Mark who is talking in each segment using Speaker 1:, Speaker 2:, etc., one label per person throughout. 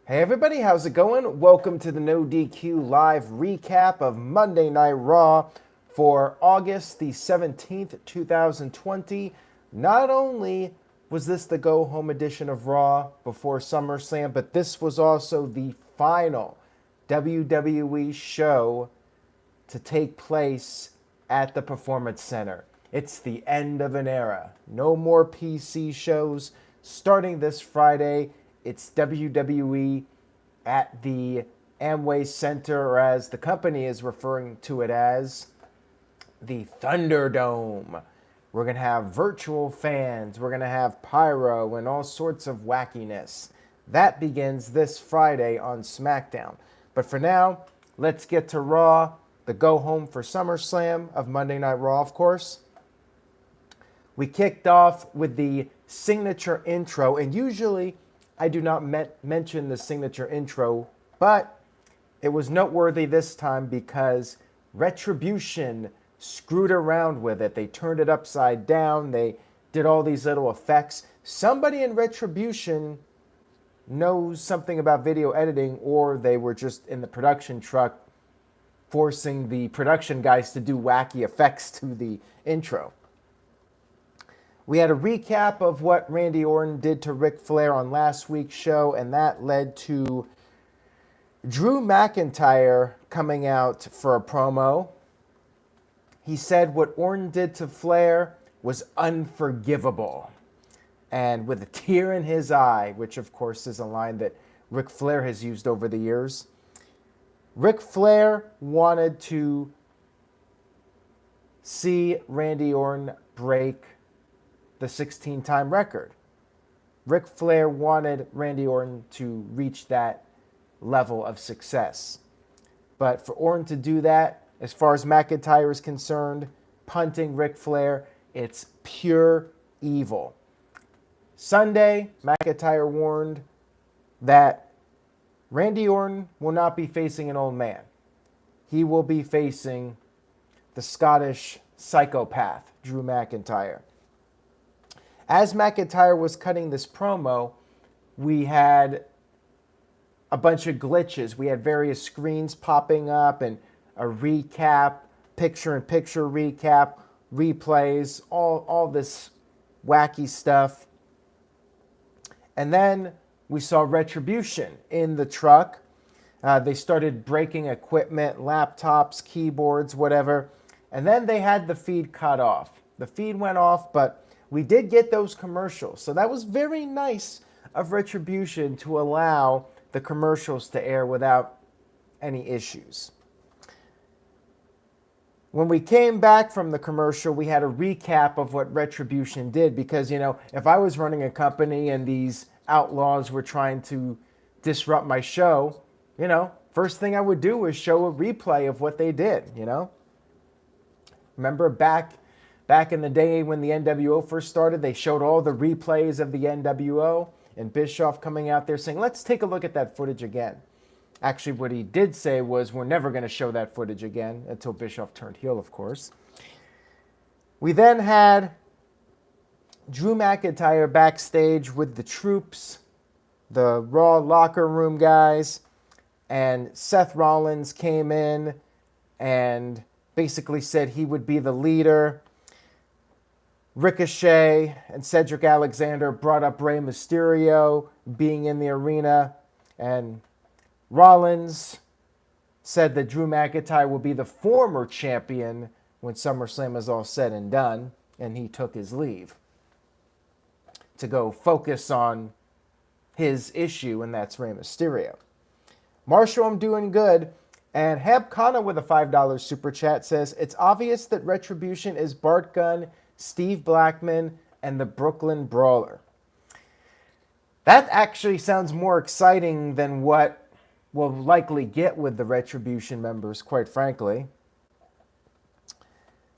Speaker 1: Hey everybody, how's it going? Welcome to the No DQ live recap of Monday Night Raw for August the 17th, 2020. Not only was this the go-home edition of Raw before SummerSlam, but this was also the final WWE show to take place at the Performance Center. It's the end of an era. No more PC shows. Starting this Friday, it's WWE at the Amway Center, or as the company is referring to it as, the Thunderdome. We're going to have virtual fans. We're going to have pyro and all sorts of wackiness. That begins this Friday on Smackdown. But for now, let's get to Raw, the go-home for SummerSlam of Monday Night Raw, of course. We kicked off with the signature intro, and usually I do not mention the signature intro, but it was noteworthy this time because Retribution screwed around with it. They turned it upside down. They did all these little effects. Somebody in Retribution knows something about video editing, or they were just in the production truck forcing the production guys to do wacky effects to the intro. We had a recap of what Randy Orton did to Ric Flair on last week's show, and that led to Drew McIntyre coming out for a promo. He said what Orton did to Flair was unforgivable, and with a tear in his eye, which of course is a line that Ric Flair has used over the years. Ric Flair wanted to see Randy Orton break the 16-time record. Ric Flair wanted Randy Orton to reach that level of success. But for Orton to do that, as far as McIntyre is concerned, punting Ric Flair, it's pure evil. Sunday, McIntyre warned that Randy Orton will not be facing an old man. He will be facing the Scottish psychopath, Drew McIntyre. As McIntyre was cutting this promo, we had a bunch of glitches. We had various screens popping up and a recap, picture-in-picture recap, replays, all this wacky stuff. And then we saw Retribution in the truck. They started breaking equipment, laptops, keyboards, whatever. And then they had the feed cut off. The feed went off, but we did get those commercials. So that was very nice of Retribution to allow the commercials to air without any issues. When we came back from the commercial, we had a recap of what Retribution did because, if I was running a company and these outlaws were trying to disrupt my show, first thing I would do is show a replay of what they did, Remember back in the day when the NWO first started, they showed all the replays of the NWO and Bischoff coming out there saying, let's take a look at that footage again. Actually, what he did say was, we're never going to show that footage again until Bischoff turned heel, of course. We then had Drew McIntyre backstage with the troops, the Raw locker room guys, and Seth Rollins came in and basically said he would be the leader. Ricochet and Cedric Alexander brought up Rey Mysterio being in the arena, and Rollins said that Drew McIntyre will be the former champion when SummerSlam is all said and done, and he took his leave to go focus on his issue, and that's Rey Mysterio. Marshall, I'm doing good. And Heb Kana with a $5 super chat says, it's obvious that Retribution is Bart Gunn, Steve Blackman, and the Brooklyn Brawler. That actually sounds more exciting than what we'll likely get with the Retribution members, quite frankly.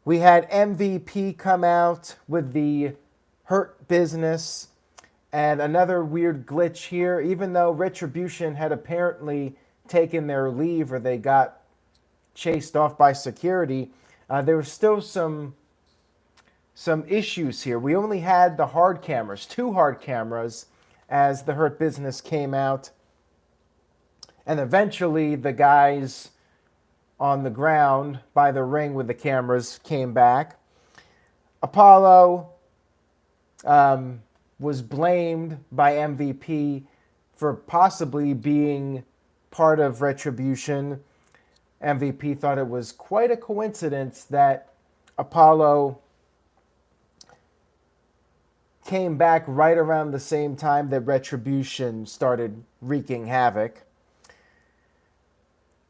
Speaker 1: We had MVP come out with the Hurt Business, and another weird glitch here. Even though Retribution had apparently taken their leave or they got chased off by security, there was still some issues here. We only had the hard cameras, 2 hard cameras, as the Hurt Business came out. And eventually the guys on the ground by the ring with the cameras came back. Apollo was blamed by MVP for possibly being part of Retribution. MVP thought it was quite a coincidence that Apollo came back right around the same time that Retribution started wreaking havoc.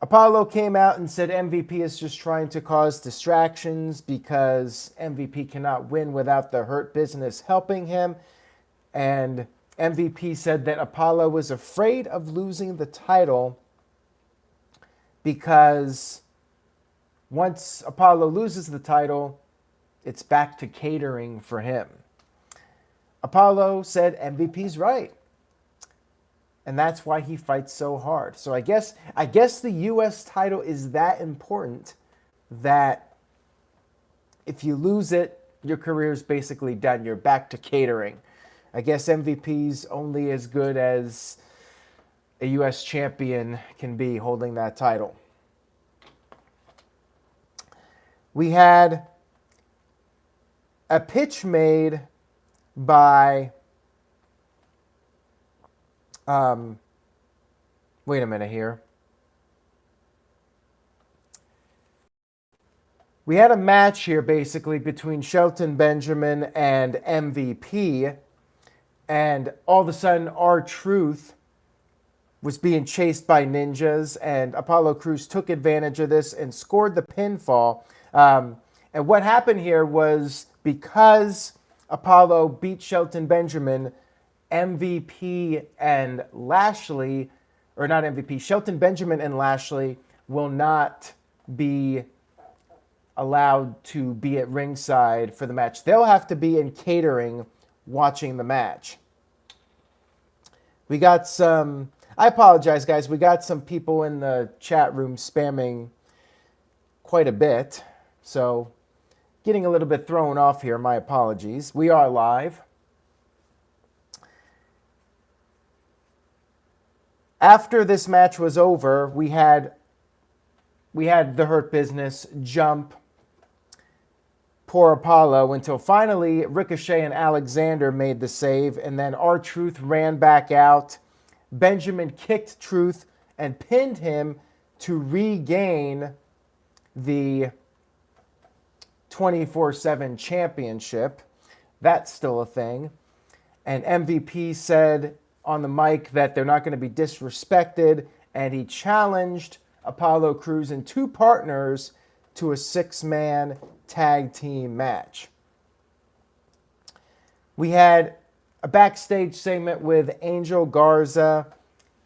Speaker 1: Apollo came out and said MVP is just trying to cause distractions because MVP cannot win without the Hurt Business helping him. And MVP said that Apollo was afraid of losing the title because once Apollo loses the title, it's back to catering for him. Apollo said MVP's right. And that's why he fights so hard. So I guess the U.S. title is that important that if you lose it, your career is basically done. You're back to catering. I guess MVP's only as good as a U.S. champion can be holding that title. We had a pitch made by... wait a minute here. We had a match here basically between Shelton Benjamin and MVP, and all of a sudden R-Truth was being chased by ninjas, and Apollo Crews took advantage of this and scored the pinfall. And what happened here was because Apollo beat Shelton Benjamin, MVP and Lashley, or not MVP, Shelton Benjamin and Lashley will not be allowed to be at ringside for the match. They'll have to be in catering watching the match. We got some, I apologize guys, we got some people in the chat room spamming quite a bit, so getting a little bit thrown off here, my apologies. We are live. After this match was over, we had the Hurt Business jump poor Apollo until finally Ricochet and Alexander made the save, and then R-Truth ran back out. Benjamin kicked Truth and pinned him to regain the 24/7 championship. That's still a thing. And MVP said on the mic that they're not going to be disrespected, and he challenged Apollo Crews and two partners to a 6-man tag team match. We had a backstage segment with Angel Garza,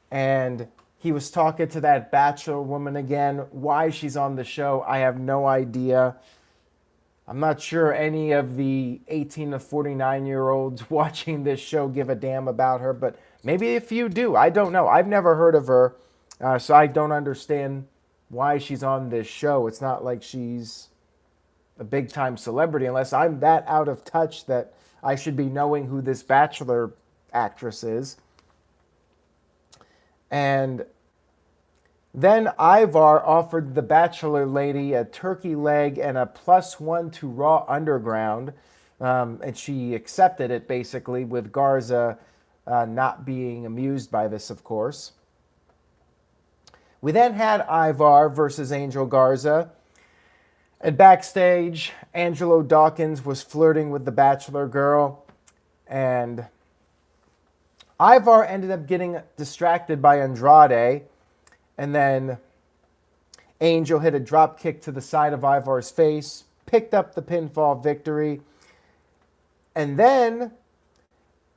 Speaker 1: and he was talking to that bachelor woman again. Why she's on the show, I have no idea. I'm not sure any of the 18 to 49-year-olds watching this show give a damn about her, but maybe if you do, I don't know. I've never heard of her, so I don't understand why she's on this show. It's not like she's a big-time celebrity unless I'm that out of touch that I should be knowing who this Bachelor actress is. And then Ivar offered the Bachelor lady a turkey leg and a +1 to Raw Underground, and she accepted it basically, with Garza not being amused by this, of course. We then had Ivar versus Angel Garza. And backstage, Angelo Dawkins was flirting with the Bachelor girl, and Ivar ended up getting distracted by Andrade, and then Angel hit a drop kick to the side of Ivar's face, picked up the pinfall victory, and then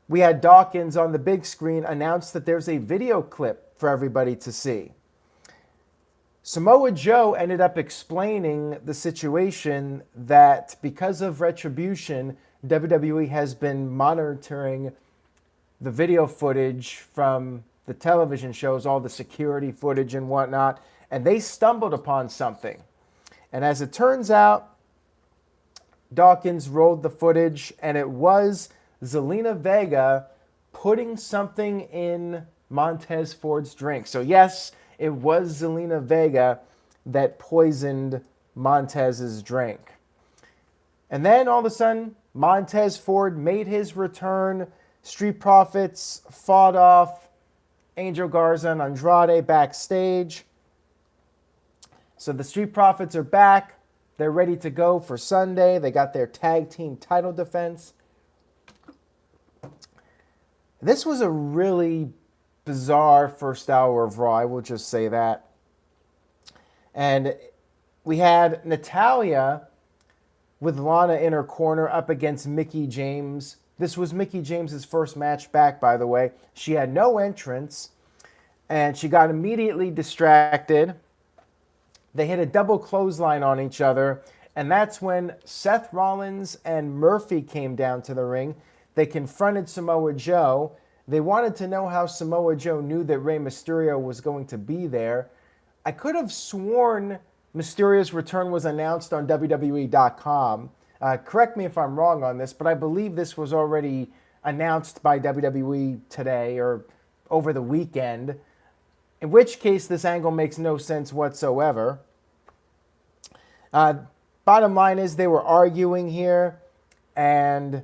Speaker 1: we had Dawkins on the big screen announce that there's a video clip for everybody to see. Samoa Joe ended up explaining the situation that because of Retribution, WWE has been monitoring the video footage from the television shows, all the security footage and whatnot, and they stumbled upon something. And as it turns out, Dawkins rolled the footage, and it was Zelina Vega putting something in Montez Ford's drink. So yes, it was Zelina Vega that poisoned Montez's drink. And then all of a sudden, Montez Ford made his return. Street Profits fought off Angel Garza and Andrade backstage. So the Street Profits are back. They're ready to go for Sunday. They got their tag team title defense. This was a really bizarre first hour of Raw, I will just say that. And we had Natalya with Lana in her corner up against Mickie James. This was Mickie James's first match back, by the way. She had no entrance, and she got immediately distracted. They hit a double clothesline on each other, and that's when Seth Rollins and Murphy came down to the ring. They confronted Samoa Joe. They wanted to know how Samoa Joe knew that Rey Mysterio was going to be there. I could have sworn Mysterio's return was announced on WWE.com. Correct me if I'm wrong on this, but I believe this was already announced by WWE today or over the weekend, in which case this angle makes no sense whatsoever. Bottom line is they were arguing here, and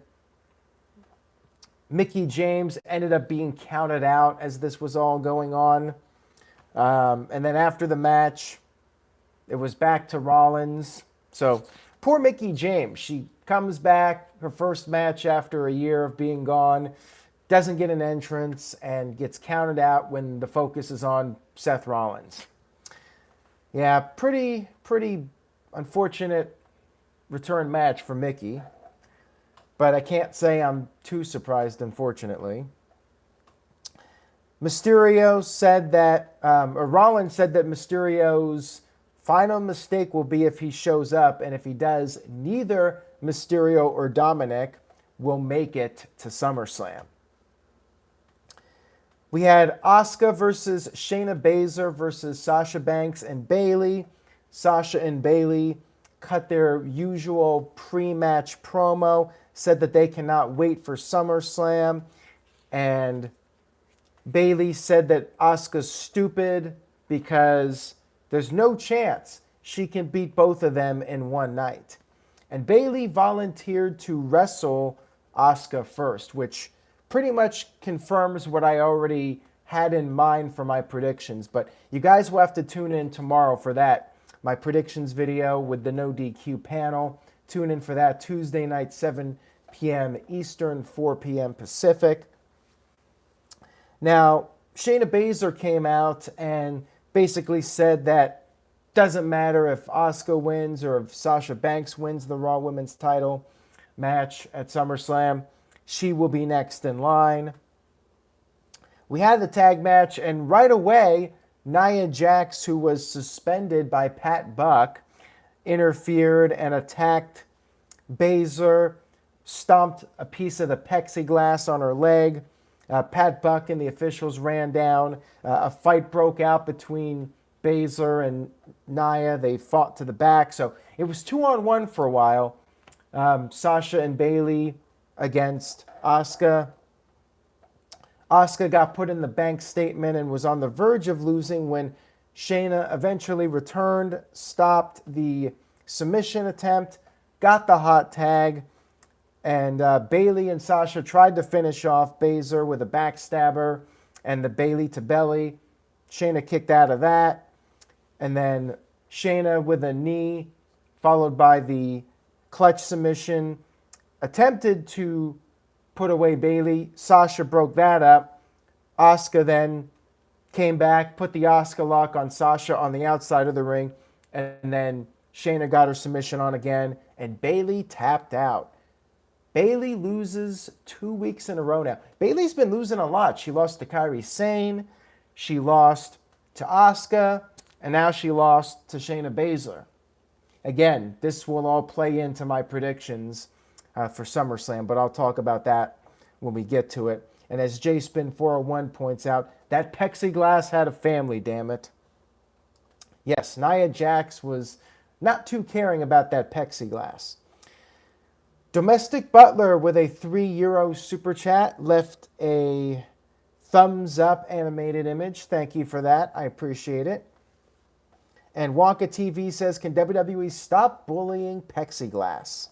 Speaker 1: Mickie James ended up being counted out as this was all going on. And then after the match, it was back to Rollins. So poor Mickie James. She comes back, her first match after a year of being gone, doesn't get an entrance, and gets counted out when the focus is on Seth Rollins. Yeah, pretty unfortunate return match for Mickie. But I can't say I'm too surprised, unfortunately. Mysterio said that, or Rollins said that Mysterio's final mistake will be if he shows up, and if he does, neither Mysterio or Dominic will make it to SummerSlam. We had Asuka versus Shayna Bazer versus Sasha Banks and Bayley. Sasha and Bayley cut their usual pre-match promo, said that they cannot wait for SummerSlam, and Bayley said that Asuka's stupid because there's no chance she can beat both of them in one night. And Bayley volunteered to wrestle Asuka first, which pretty much confirms what I already had in mind for my predictions. But you guys will have to tune in tomorrow for that. My predictions video with the No DQ panel. Tune in for that Tuesday night, 7 p.m. Eastern, 4 p.m. Pacific. Now, Shayna Bazer came out and basically said that doesn't matter if Asuka wins or if Sasha Banks wins the Raw Women's title match at SummerSlam, she will be next in line. We had the tag match, and right away, Nia Jax, who was suspended by Pat Buck, interfered and attacked Bazer, stomped a piece of the plexiglass on her leg. Pat Buck and the officials ran down. A fight broke out between Bazer and Nia. They fought to the back. So it was 2-on-1 for a while. Sasha and Bayley against Asuka. Asuka got put in the bank statement and was on the verge of losing when Shayna eventually returned, stopped the submission attempt, got the hot tag, and Bayley and Sasha tried to finish off Bazer with a backstabber and the Bayley to belly. Shayna kicked out of that. And then Shayna with a knee, followed by the clutch submission, attempted to put away Bayley. Sasha broke that up. Asuka then came back, put the Asuka lock on Sasha on the outside of the ring, and then Shayna got her submission on again, and Bayley tapped out. Bayley loses 2 weeks in a row now. Bayley's been losing a lot. She lost to Kairi Sane, she lost to Asuka, and now she lost to Shayna Bazer. Again, this will all play into my predictions for SummerSlam, but I'll talk about that when we get to it. And as JSpin401 points out, that plexiglass had a family, damn it. Yes, Nia Jax was not too caring about that plexiglass. Domestic Butler with a €3 super chat left a thumbs up animated image. Thank you for that. I appreciate it. And Wonka TV says, can WWE stop bullying plexiglass?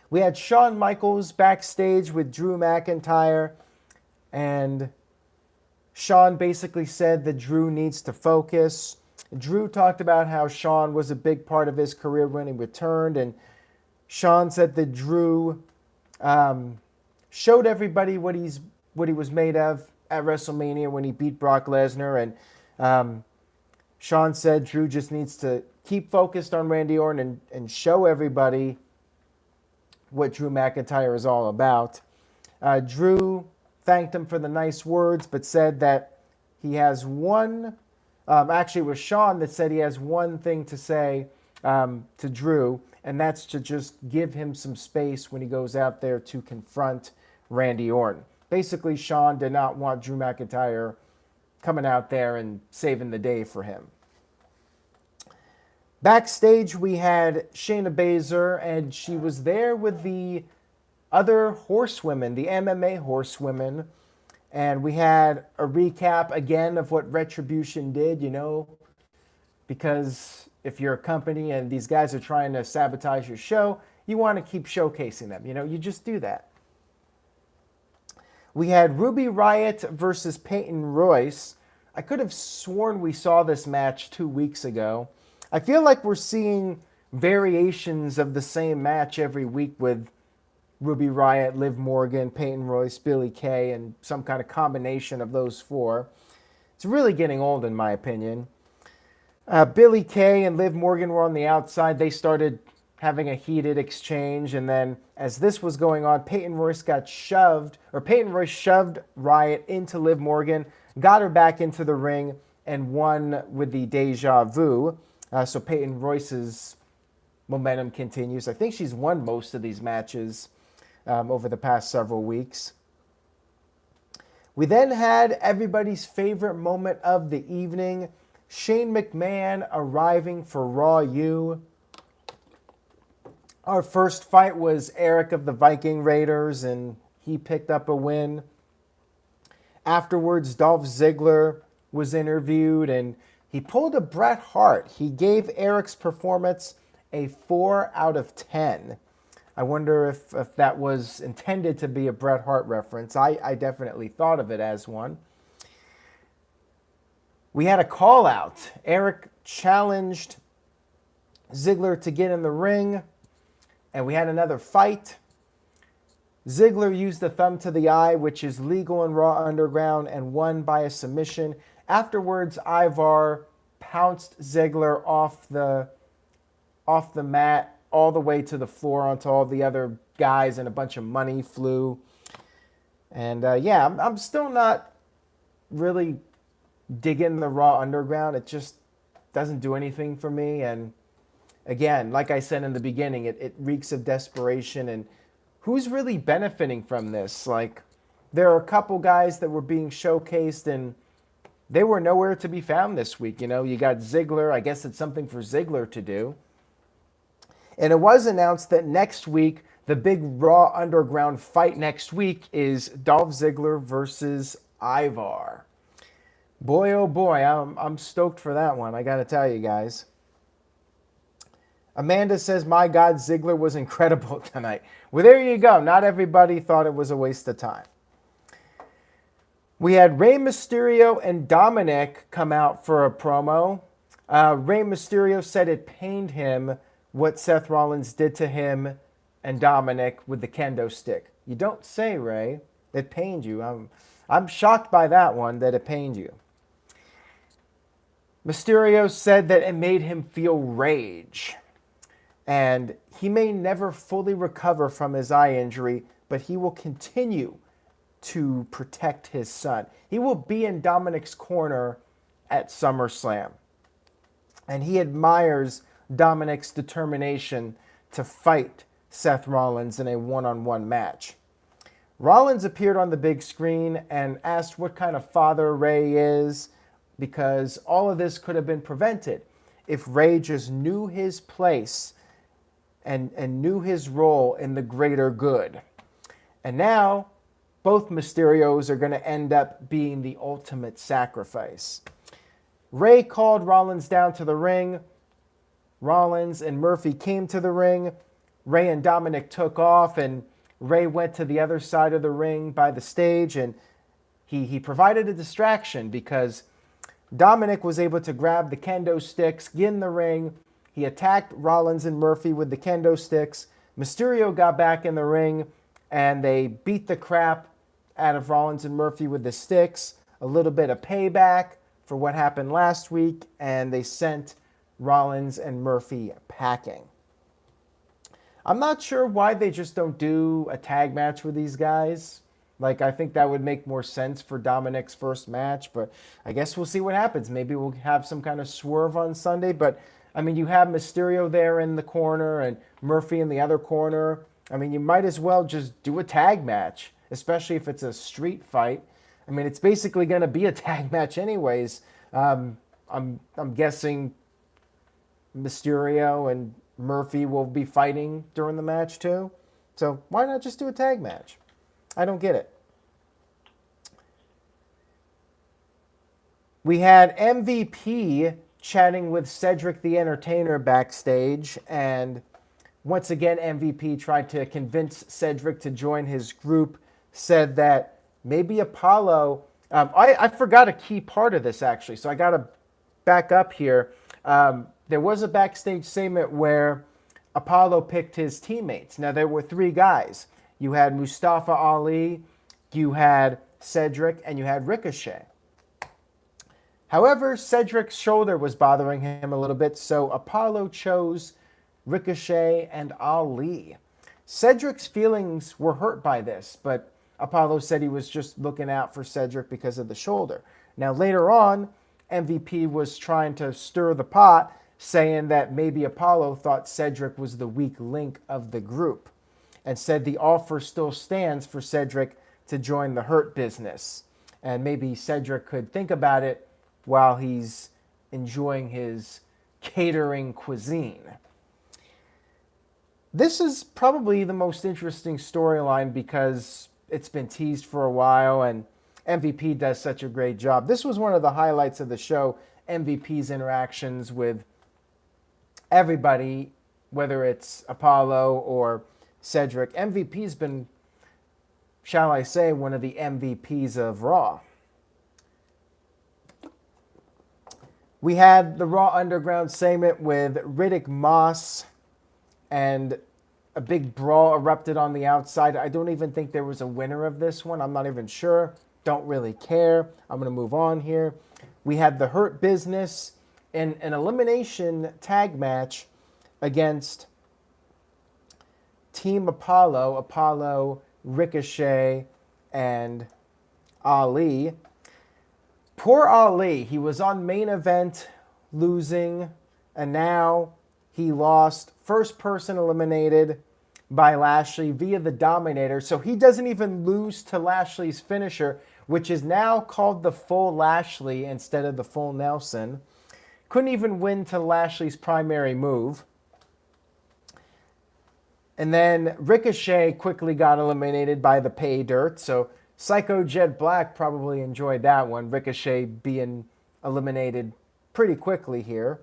Speaker 1: We had Shawn Michaels backstage with Drew McIntyre, and Shawn basically said that Drew needs to focus. Drew talked about how Shawn was a big part of his career when he returned, and Shawn said that Drew showed everybody what he was made of at WrestleMania when he beat Brock Lesnar, and Shawn said Drew just needs to keep focused on Randy Orton and show everybody what Drew McIntyre is all about. Drew thanked him for the nice words, but said that he has one, actually it was Shawn that said he has one thing to say to Drew, and that's to just give him some space when he goes out there to confront Randy Orton. Basically, Shawn did not want Drew McIntyre coming out there and saving the day for him. Backstage, we had Shayna Bazer, and she was there with the other horsewomen, the MMA horsewomen, and we had a recap again of what Retribution did, because if you're a company and these guys are trying to sabotage your show, you want to keep showcasing them. You just do that. We had Ruby Riot versus Payton Royce. I could have sworn we saw this match 2 weeks ago. I feel like we're seeing variations of the same match every week with Ruby Riot, Liv Morgan, Payton Royce, Billie Kay, and some kind of combination of those four. It's really getting old, in my opinion. Billie Kay and Liv Morgan were on the outside. They started having a heated exchange, and then as this was going on, Payton Royce shoved Riot into Liv Morgan, got her back into the ring, and won with the Deja Vu. So Payton Royce's momentum continues. I think she's won most of these matches over the past several weeks. We then had everybody's favorite moment of the evening, Shane McMahon arriving for Raw U. Our first fight was Eric of the Viking Raiders, and he picked up a win. Afterwards, Dolph Ziggler was interviewed, and he pulled a Bret Hart. He gave Eric's performance a 4 out of 10. I wonder if that was intended to be a Bret Hart reference. I definitely thought of it as one. We had a call out. Eric challenged Ziggler to get in the ring, and we had another fight. Ziggler used the thumb to the eye, which is legal in Raw Underground, and won by a submission. Afterwards, Ivar pounced Ziggler off the mat all the way to the floor onto all the other guys, and a bunch of money flew. And I'm still not really digging the Raw Underground. It just doesn't do anything for me. And again, like I said in the beginning, it reeks of desperation. And who's really benefiting from this? Like, there are a couple guys that were being showcased, and they were nowhere to be found this week. You got Ziggler. I guess it's something for Ziggler to do. And it was announced that next week, the big Raw Underground fight next week is Dolph Ziggler versus Ivar. Boy, oh boy, I'm stoked for that one, I got to tell you guys. Amanda says, my God, Ziggler was incredible tonight. Well, there you go. Not everybody thought it was a waste of time. We had Rey Mysterio and Dominic come out for a promo. Rey Mysterio said it pained him what Seth Rollins did to him and Dominic with the kendo stick. You don't say, Rey. It pained you. I'm shocked by that one, that it pained you. Mysterio said that it made him feel rage. And he may never fully recover from his eye injury, but he will continue to protect his son. He will be in Dominic's corner at SummerSlam. And he admires Dominic's determination to fight Seth Rollins in a one-on-one match. Rollins appeared on the big screen and asked what kind of father Rey is, because all of this could have been prevented if Rey just knew his place and knew his role in the greater good. And now both Mysterios are going to end up being the ultimate sacrifice. Ray called Rollins down to the ring. Rollins and Murphy came to the ring. Ray and Dominic took off, and Ray went to the other side of the ring by the stage, and he provided a distraction because Dominic was able to grab the kendo sticks, get in the ring. He attacked Rollins and Murphy with the kendo sticks. Mysterio got back in the ring, and they beat the crap out of Rollins and Murphy with the sticks. A little bit of payback for what happened last week, and they sent Rollins and Murphy packing. I'm not sure why they just don't do a tag match with these guys. Like, I think that would make more sense for Dominic's first match, but I guess we'll see what happens. Maybe we'll have some kind of swerve on Sunday, but I mean, you have Mysterio there in the corner and Murphy in the other corner. I mean, you might as well just do a tag match, especially if it's a street fight. I mean, it's basically going to be a tag match anyways. I'm guessing Mysterio and Murphy will be fighting during the match too. So why not just do a tag match? I don't get it. We had MVP chatting with Cedric the Entertainer backstage, and once again MVP tried to convince Cedric to join his group, said that maybe Apollo... I forgot a key part of this actually, so I got to back up here. There was a backstage segment where Apollo picked his teammates. Now, there were three guys. You had Mustafa Ali, you had Cedric, and you had Ricochet. However, Cedric's shoulder was bothering him a little bit, so Apollo chose Ricochet and Ali. Cedric's feelings were hurt by this, but Apollo said he was just looking out for Cedric because of the shoulder. Now, later on, MVP was trying to stir the pot, saying that maybe Apollo thought Cedric was the weak link of the group, and said the offer still stands for Cedric to join the Hurt Business. And maybe Cedric could think about it while he's enjoying his catering cuisine. This is probably the most interesting storyline because it's been teased for a while and MVP does such a great job. This was one of the highlights of the show, MVP's interactions with everybody, whether it's Apollo or Cedric. MVP's been, shall I say, one of the MVPs of Raw. We had the Raw Underground segment with Riddick Moss, and a big brawl erupted on the outside. I don't even think there was a winner of this one. I'm not even sure. Don't really care. I'm going to move on here. We had the Hurt Business in an elimination tag match against Team Apollo, Ricochet, and Ali. Poor Ali, he was on main event losing, and now he lost. First person eliminated by Lashley via the Dominator. So he doesn't even lose to Lashley's finisher, which is now called the full Lashley instead of the full Nelson. Couldn't even win to Lashley's primary move. And then Ricochet quickly got eliminated by the Pay Dirt. So Psycho Jet Black probably enjoyed that one. Ricochet being eliminated pretty quickly here.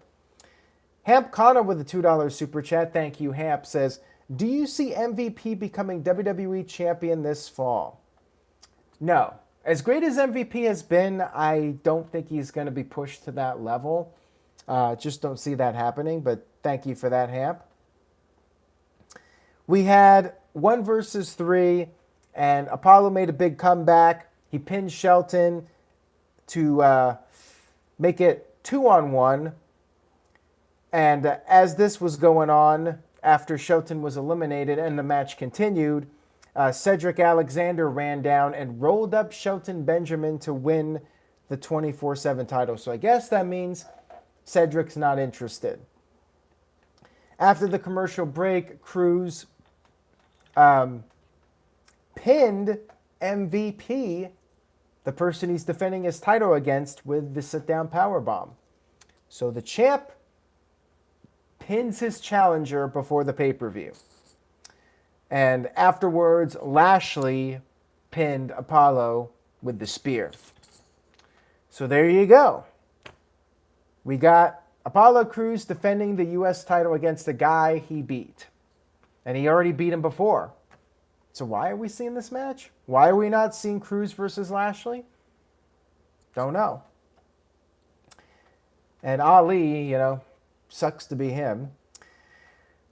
Speaker 1: Hamp Connor with a $2 super chat. Thank you, Hamp. Says, do you see MVP becoming WWE champion this fall? No. As great as MVP has been, I don't think he's going to be pushed to that level. Just don't see that happening, but thank you for that, Hamp. We had 1 versus 3, and Apollo made a big comeback. He pinned Shelton to make it 2-on-1. And as this was going on, after Shelton was eliminated and the match continued, Cedric Alexander ran down and rolled up Shelton Benjamin to win the 24/7 title. So I guess that means Cedric's not interested. After the commercial break, Cruz pinned MVP, the person he's defending his title against, with the sit-down powerbomb. So the champ pins his challenger before the pay-per-view. And afterwards, Lashley pinned Apollo with the spear. So there you go. We got Apollo Crews defending the U.S. title against the guy he beat. And he already beat him before. So why are we seeing this match? Why are we not seeing Crews versus Lashley? Don't know. And Ali, sucks to be him.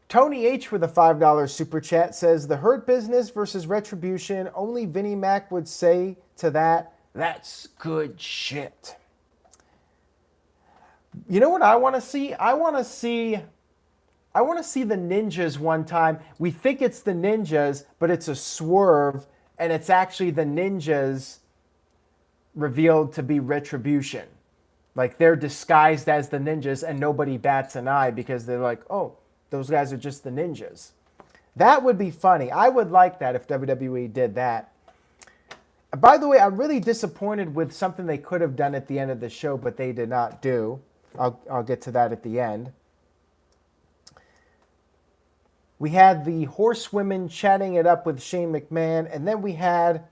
Speaker 1: Tony H with a $5 super chat says, the Hurt Business versus Retribution, only Vinnie Mac would say to that, that's good shit. You know what I want to see? I want to see the Ninjas one time. We think it's the Ninjas, but it's a swerve, and it's actually the Ninjas revealed to be Retribution. Like, they're disguised as the Ninjas, and nobody bats an eye because they're like, oh, those guys are just the Ninjas. That would be funny. I would like that if WWE did that. By the way, I'm really disappointed with something they could have done at the end of the show, but they did not do. I'll get to that at the end. We had the Horsewomen chatting it up with Shane McMahon, and then we had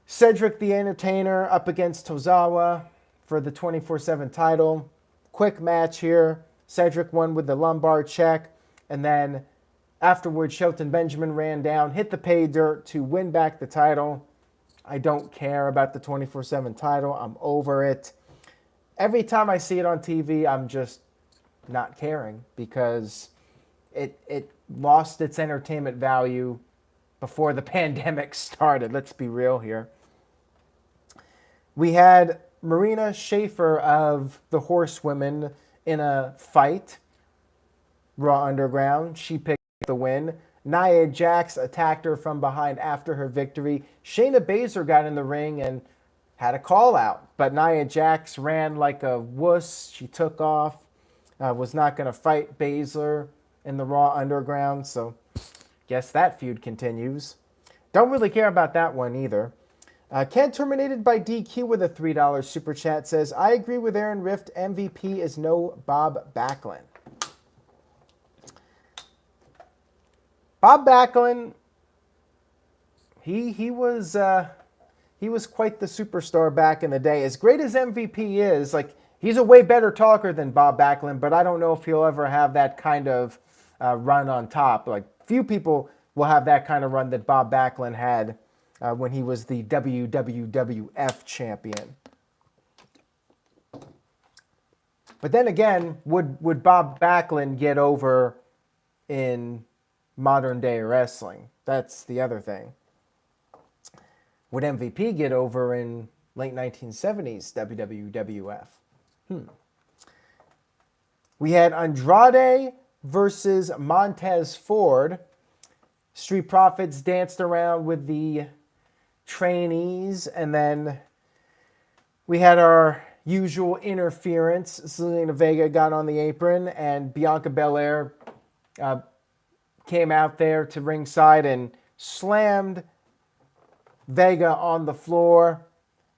Speaker 1: Cedric the Entertainer up against Tozawa for the 24/7 title. Quick match here. Cedric won with the lumbar check, and then afterwards Shelton Benjamin ran down, hit the pay dirt to win back the title. I don't care about the 24/7 title. I'm over it. Every time I see it on TV, I'm just not caring because it lost its entertainment value before the pandemic started. Let's be real here. We had Marina Shafir of the Horsewomen in a fight. Raw Underground. She picked the win. Nia Jax attacked her from behind after her victory. Shayna Bazer got in the ring and had a call out, but Nia Jax ran like a wuss. She took off, was not going to fight Bazer in the Raw Underground, so guess that feud continues. Don't really care about that one either. Ken Terminated by DQ with a $3 super chat says, I agree with Aaron Rift. MVP is no Bob Backlund. Bob Backlund, he was quite the superstar back in the day. As great as MVP is, like, he's a way better talker than Bob Backlund, but I don't know if he'll ever have that kind of run on top. Like, few people will have that kind of run that Bob Backlund had when he was the WWF champion. But then again, would Bob Backlund get over in modern day wrestling? That's the other thing. Would MVP get over in late 1970s WWF? We had Andrade versus Montez Ford. Street Profits danced around with the trainees, and then we had our usual interference. Zelina Vega got on the apron, and Bianca Belair came out there to ringside and slammed Vega on the floor.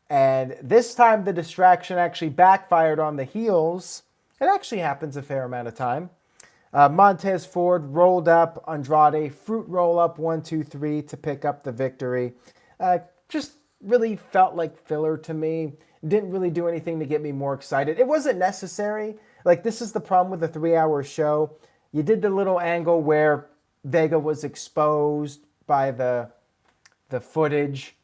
Speaker 1: And this time the distraction actually backfired on the heels. It actually happens a fair amount of time. Montez Ford rolled up Andrade, fruit roll up 1, 2, 3 to pick up the victory. Just really felt like filler to me. Didn't really do anything to get me more excited. It wasn't necessary. Like, this is the problem with a 3-hour show. You did the little angle where Vega was exposed by the footage,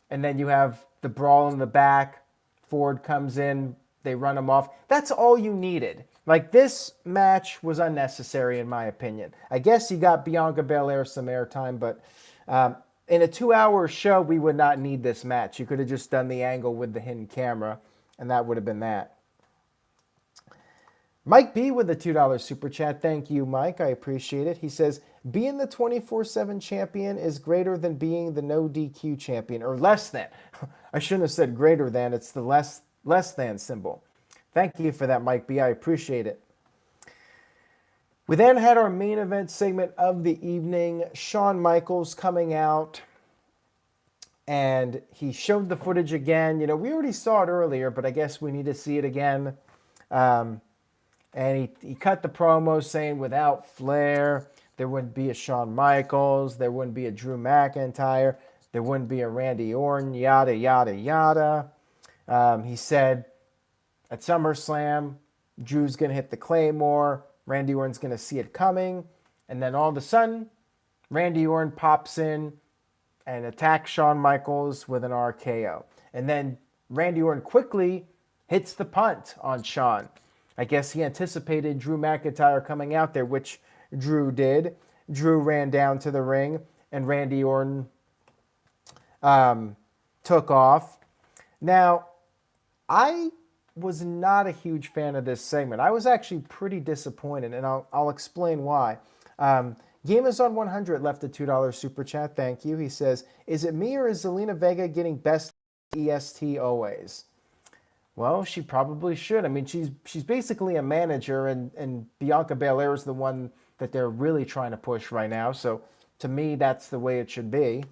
Speaker 1: and then you have the brawl in the back. Ford comes in, they run him off. That's all you needed. Like, this match was unnecessary in my opinion. I guess you got Bianca Belair some airtime, but in a 2-hour show, we would not need this match. You could have just done the angle with the hidden camera, and that would have been that. Mike B with a $2 super chat. Thank you, Mike. I appreciate it. He says, being the 24/7 champion is greater than being the no DQ champion, or less than. I shouldn't have said greater than. It's the less than symbol. Thank you for that, Mike B. I appreciate it. We then had our main event segment of the evening. Shawn Michaels coming out, and he showed the footage again. You know, we already saw it earlier, but I guess we need to see it again. And he cut the promo saying without Flair, there wouldn't be a Shawn Michaels, there wouldn't be a Drew McIntyre. there wouldn't be a Randy Orton, yada, yada, yada. He said at SummerSlam, Drew's going to hit the Claymore. Randy Orton's going to see it coming. And then all of a sudden, Randy Orton pops in and attacks Shawn Michaels with an RKO. And then Randy Orton quickly hits the punt on Shawn. I guess he anticipated Drew McIntyre coming out there, which Drew did. Drew ran down to the ring, and Randy Orton took off. Now, I was not a huge fan of this segment. I was actually pretty disappointed, and I'll explain why. Game is on 100 left a $2 super chat. Thank you. He says, is it me or is Zelina Vega getting best EST always? Well, she probably should. I mean, she's basically a manager, and Bianca Belair is the one that they're really trying to push right now. So to me, that's the way it should be.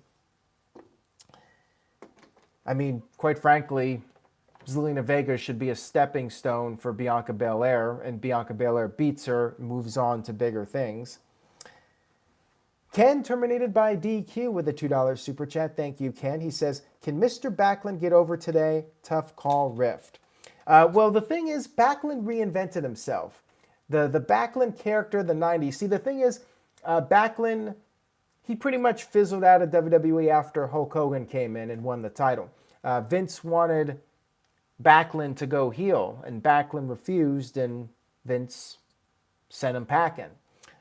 Speaker 1: I mean, quite frankly, Zelina Vega should be a stepping stone for Bianca Belair, and Bianca Belair beats her, moves on to bigger things. Ken, terminated by DQ with a $2 super chat. Thank you, Ken. He says, can Mr. Backlund get over today? Tough call, Rift. Well, the thing is, Backlund reinvented himself. The Backlund character, the 90s. See, the thing is, Backlund, he pretty much fizzled out of WWE after Hulk Hogan came in and won the title. Vince wanted Backlund to go heel, and Backlund refused, and Vince sent him packing.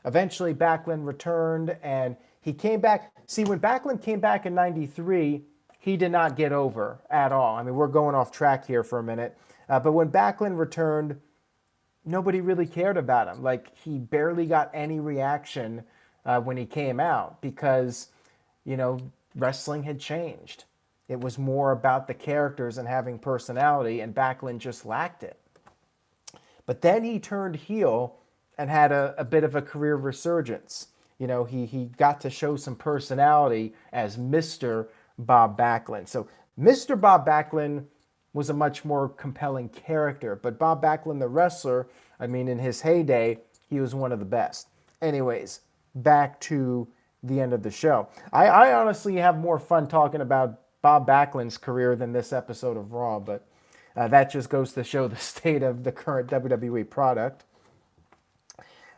Speaker 1: Eventually, Backlund returned, and he came back. See, when Backlund came back in 93, he did not get over at all. I mean, we're going off track here for a minute. But when Backlund returned, nobody really cared about him. Like, he barely got any reaction when he came out because, wrestling had changed. It was more about the characters and having personality, and Backlund just lacked it. But then he turned heel and had a bit of a career resurgence. He got to show some personality as Mr. Bob Backlund. So Mr. Bob Backlund was a much more compelling character. But Bob Backlund, the wrestler, I mean, in his heyday, he was one of the best. Anyways, back to the end of the show. I honestly have more fun talking about Bob Backlund's career than this episode of Raw, but that just goes to show the state of the current WWE product.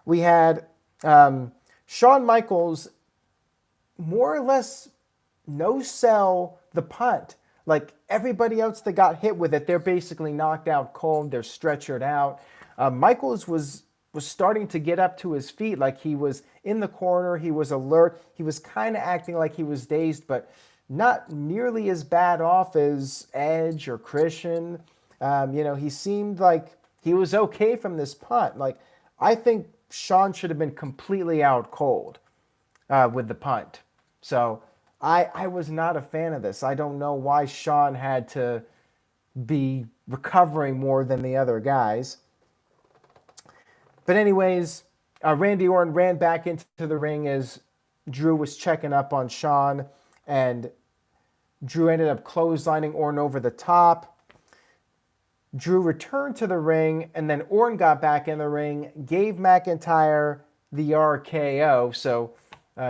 Speaker 1: We had Shawn Michaels more or less no-sell the punt. Like everybody else that got hit with it, they're basically knocked out cold. They're stretchered out. Michaels was starting to get up to his feet. Like he was in the corner. He was alert. He was kind of acting like he was dazed, but not nearly as bad off as Edge or Christian. He seemed like he was okay from this punt. Like, I think Shawn should have been completely out cold with the punt. So I was not a fan of this. I don't know why Shawn had to be recovering more than the other guys. But anyways, Randy Orton ran back into the ring as Drew was checking up on Shawn, and Drew ended up clotheslining Orton over the top. Drew returned to the ring, and then Orton got back in the ring, gave McIntyre the RKO. So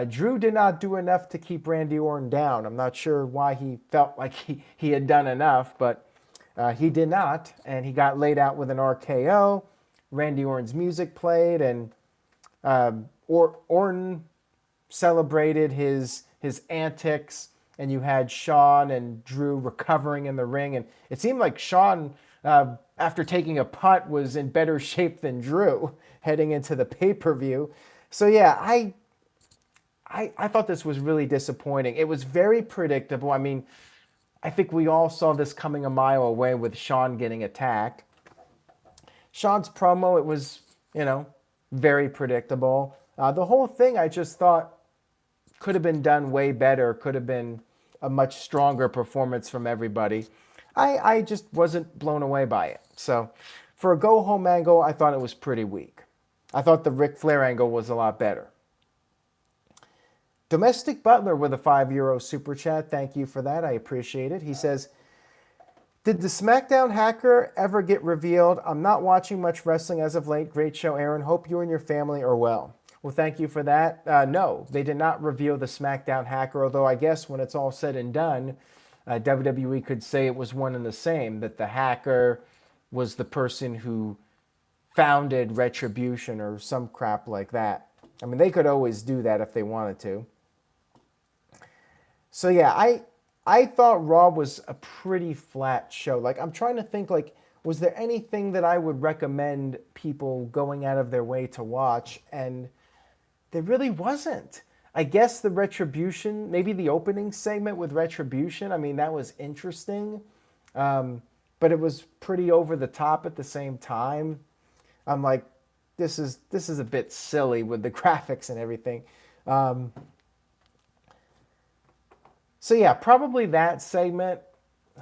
Speaker 1: Drew did not do enough to keep Randy Orton down. I'm not sure why he felt like he had done enough, but he did not, and he got laid out with an RKO. Randy Orton's music played, and Orton celebrated his antics, and you had Shawn and Drew recovering in the ring, and it seemed like Shawn, after taking a punt, was in better shape than Drew heading into the pay-per-view. So yeah, I thought this was really disappointing. It was very predictable. I mean, I think we all saw this coming a mile away with Shawn getting attacked. Shawn's promo, it was, very predictable. The whole thing, I just thought, could have been done way better, could have been a much stronger performance from everybody. I just wasn't blown away by it. So for a go-home angle, I thought it was pretty weak. I thought the Ric Flair angle was a lot better. Domestic Butler with a €5 super chat. Thank you for that. I appreciate it. He says, did the Smackdown hacker ever get revealed? I'm not watching much wrestling as of late. Great show, Aaron. Hope you and your family are well. Well, thank you for that. No, they did not reveal the SmackDown hacker, although I guess when it's all said and done, WWE could say it was one and the same, that the hacker was the person who founded Retribution or some crap like that. I mean, they could always do that if they wanted to. So yeah, I thought Raw was a pretty flat show. Like, I'm trying to think, like, was there anything that I would recommend people going out of their way to watch? And there really wasn't. I guess the Retribution, maybe the opening segment with Retribution, I mean, that was interesting. But it was pretty over the top at the same time. I'm like, this is a bit silly with the graphics and everything. So yeah, probably that segment.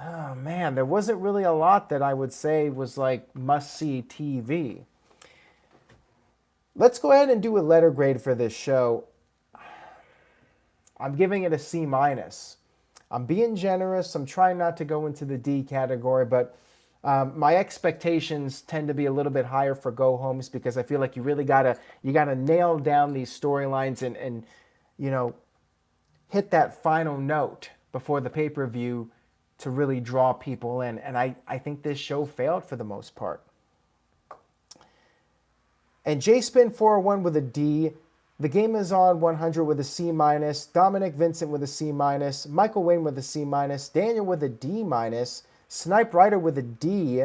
Speaker 1: Oh man, there wasn't really a lot that I would say was like must-see TV. Let's go ahead and do a letter grade for this show. I'm giving it a C-. I'm being generous. I'm trying not to go into the D category, but my expectations tend to be a little bit higher for go-homes because I feel like you really gotta nail down these storylines and hit that final note before the pay-per-view to really draw people in. And I think this show failed for the most part. And JSpin401 with a D. The Game Is On 100 with a C-. Dominic Vincent with a C-. Michael Wayne with a C-. Daniel with a D-. Snipe Ryder with a D.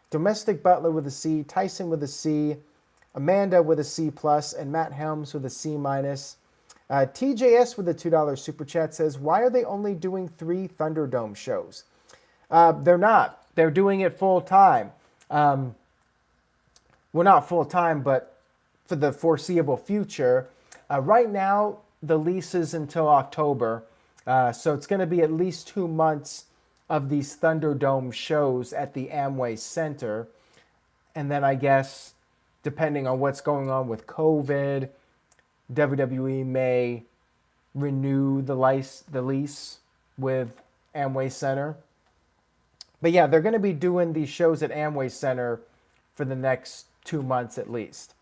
Speaker 1: Domestic Butler with a C. Tyson with a C. Amanda with a C+. And Matt Helms with a C-. TJS with a $2 super chat says, why are they only doing 3 Thunderdome shows? They're not. They're doing it full time. Well, not full time, but for the foreseeable future. Right now, the lease is until October. So it's going to be at least 2 months of these Thunderdome shows at the Amway Center. And then I guess, depending on what's going on with COVID, WWE may renew the lease with Amway Center. But yeah, they're going to be doing these shows at Amway Center for the next 2 months at least.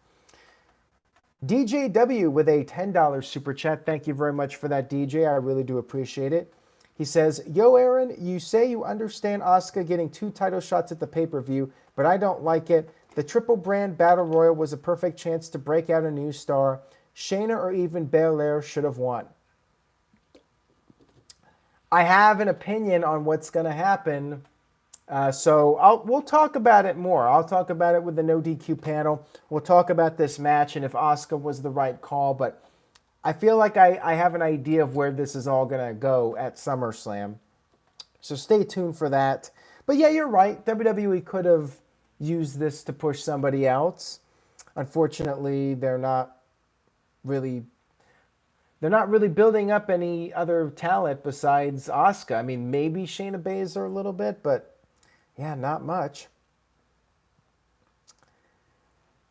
Speaker 1: DJW with a $10 super chat. Thank you very much for that, DJ. I really do appreciate it. He says, yo, Aaron, you say you understand Asuka getting 2 title shots at the pay-per-view, but I don't like it. The Triple Brand Battle Royal was a perfect chance to break out a new star. Shayna or even Belair should have won. I have an opinion on what's going to happen, so we'll talk about it more. I'll talk about it with the No DQ panel. We'll talk about this match and if Asuka was the right call, but I feel like I have an idea of where this is all going to go at SummerSlam. So stay tuned for that. But yeah, you're right. WWE could have used this to push somebody else. Unfortunately, they're not really building up any other talent besides Asuka. I mean, maybe Shayna Bazer a little bit, but yeah, not much.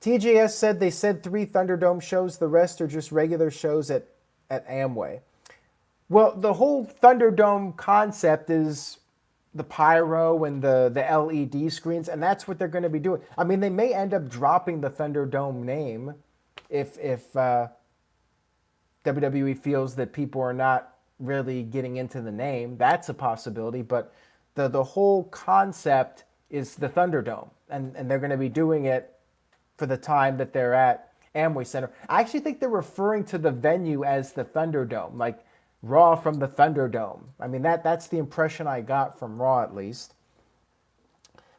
Speaker 1: TJS said they said 3 Thunderdome shows. The rest are just regular shows at Amway. Well, the whole Thunderdome concept is the pyro and the LED screens, and that's what they're going to be doing. I mean, they may end up dropping the Thunderdome name if WWE feels that people are not really getting into the name. That's a possibility, but the whole concept is the Thunderdome, and they're going to be doing it for the time that they're at Amway Center. I actually think they're referring to the venue as the Thunderdome, like Raw from the Thunderdome. I mean, that's the impression I got from Raw, at least.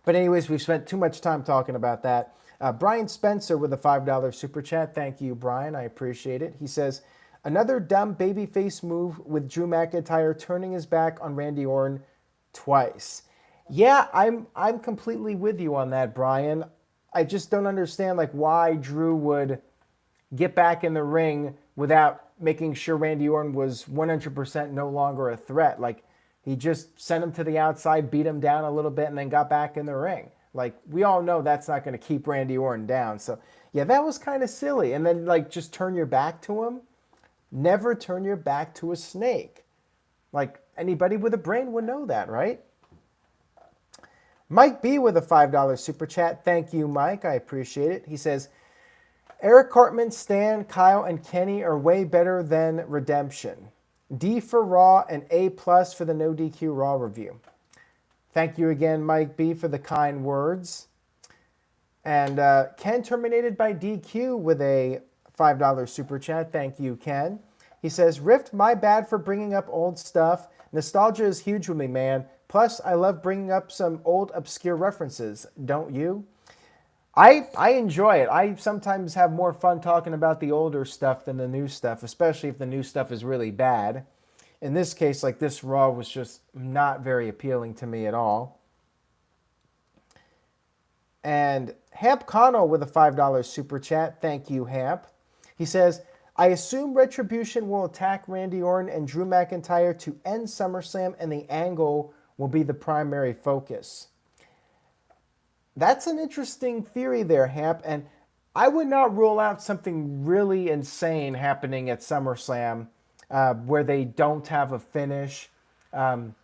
Speaker 1: But anyways, we've spent too much time talking about that. Brian Spencer with a $5 super chat. Thank you, Brian. I appreciate it. He says, another dumb babyface move with Drew McIntyre turning his back on Randy Orton twice. Yeah, I'm completely with you on that, Brian. I just don't understand like why Drew would get back in the ring without making sure Randy Orton was 100% no longer a threat. Like, he just sent him to the outside, beat him down a little bit, and then got back in the ring. Like, we all know that's not going to keep Randy Orton down. So, yeah, that was kind of silly. And then, like, just turn your back to him. Never turn your back to a snake. Like, anybody with a brain would know that, right? Mike B with a $5 super chat. Thank you, Mike. I appreciate it. He says, Eric Cartman, Stan, Kyle, and Kenny are way better than Redemption. D for Raw and A+ for the No DQ Raw review. Thank you again, Mike B, for the kind words. And Ken terminated by DQ with a $5 super chat. Thank you, Ken. He says, Rift, my bad for bringing up old stuff. Nostalgia is huge with me, man. Plus, I love bringing up some old obscure references. Don't you? I enjoy it. I sometimes have more fun talking about the older stuff than the new stuff, especially if the new stuff is really bad. In this case, like this Raw was just not very appealing to me at all. And Hamp Connell with a $5 super chat. Thank you, Hamp. He says, I assume Retribution will attack Randy Orton and Drew McIntyre to end SummerSlam, and the angle will be the primary focus. That's an interesting theory there, Hamp, and I would not rule out something really insane happening at SummerSlam where they don't have a finish. When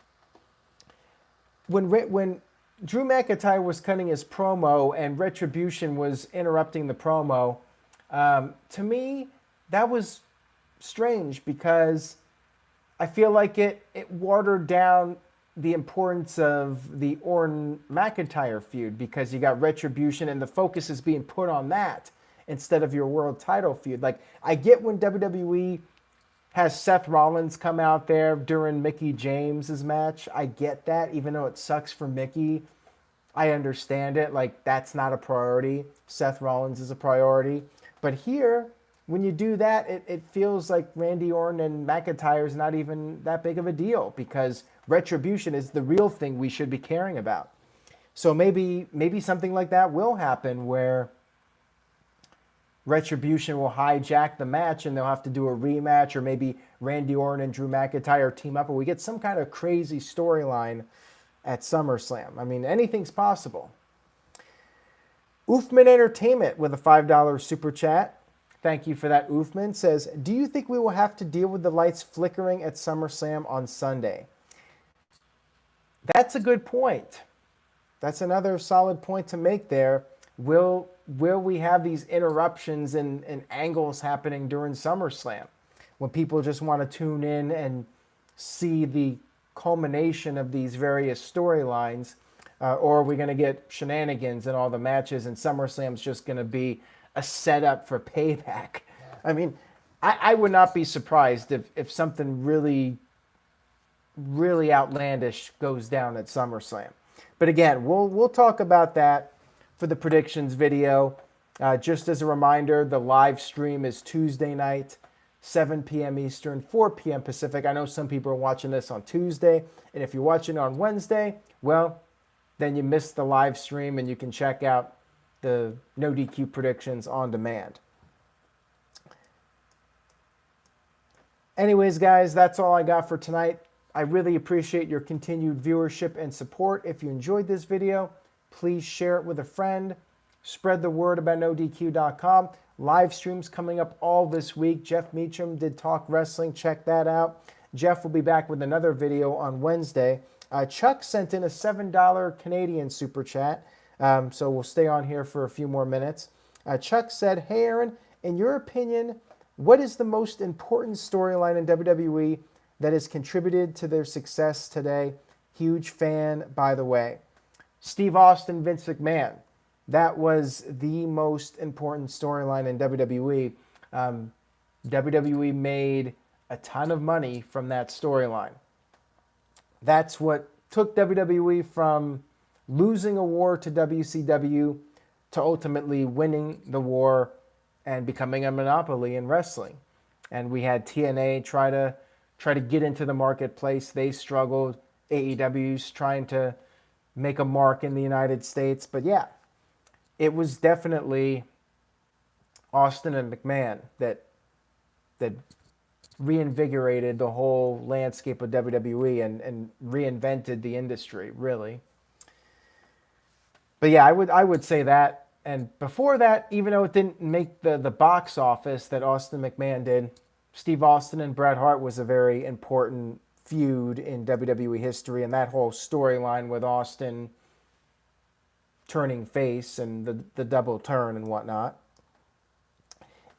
Speaker 1: Drew McIntyre was cutting his promo and Retribution was interrupting the promo, to me, that was strange because I feel like it watered down the importance of the Orton-McIntyre feud because you got Retribution and the focus is being put on that instead of your world title feud. Like, I get when WWE has Seth Rollins come out there during Mickie James's match. I get that, even though it sucks for Mickie. I understand it. Like, that's not a priority. Seth Rollins is a priority. But here, when you do that, it feels like Randy Orton and McIntyre is not even that big of a deal because Retribution is the real thing we should be caring about. So maybe something like that will happen where Retribution will hijack the match and they'll have to do a rematch, or maybe Randy Orton and Drew McIntyre team up, or we get some kind of crazy storyline at SummerSlam. I mean, anything's possible. Oofman Entertainment with a $5 super chat. Thank you for that, Oofman. Says, do you think we will have to deal with the lights flickering at SummerSlam on Sunday? That's a good point. That's another solid point to make there. Will we have these interruptions and angles happening during SummerSlam when people just want to tune in and see the culmination of these various storylines? Or are we going to get shenanigans in all the matches and SummerSlam's just going to be a setup for Payback? I mean, I would not be surprised if something really outlandish goes down at SummerSlam. But again, we'll talk about that for the predictions video. Just as a reminder, the live stream is Tuesday night, 7 p.m. Eastern, 4 p.m. Pacific. I know some people are watching this on Tuesday, and if you're watching on Wednesday, well, then you missed the live stream and you can check out the No DQ predictions on demand. Anyways, guys, that's all I got for tonight. I really appreciate your continued viewership and support. If you enjoyed this video, please share it with a friend. Spread the word about NoDQ.com. Live streams coming up all this week. Jeff Meacham did Talk Wrestling. Check that out. Jeff will be back with another video on Wednesday. Chuck sent in a $7 Canadian super chat, so we'll stay on here for a few more minutes. Chuck said, hey, Aaron, in your opinion, what is the most important storyline in WWE that has contributed to their success today? Huge fan, by the way. Steve Austin, Vince McMahon. That was the most important storyline in WWE. WWE made a ton of money from that storyline. That's what took WWE from losing a war to WCW to ultimately winning the war and becoming a monopoly in wrestling. And we had TNA try to get into the marketplace. They struggled. AEW's trying to make a mark in the United States. But yeah, it was definitely Austin and McMahon that reinvigorated the whole landscape of WWE and reinvented the industry, really. But yeah, I would say that. And before that, even though it didn't make the box office that Austin McMahon did, Steve Austin and Bret Hart was a very important feud in WWE history, and that whole storyline with Austin turning face and the double turn and whatnot.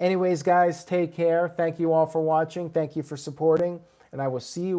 Speaker 1: Anyways, guys, take care. Thank you all for watching. Thank you for supporting. And I will see you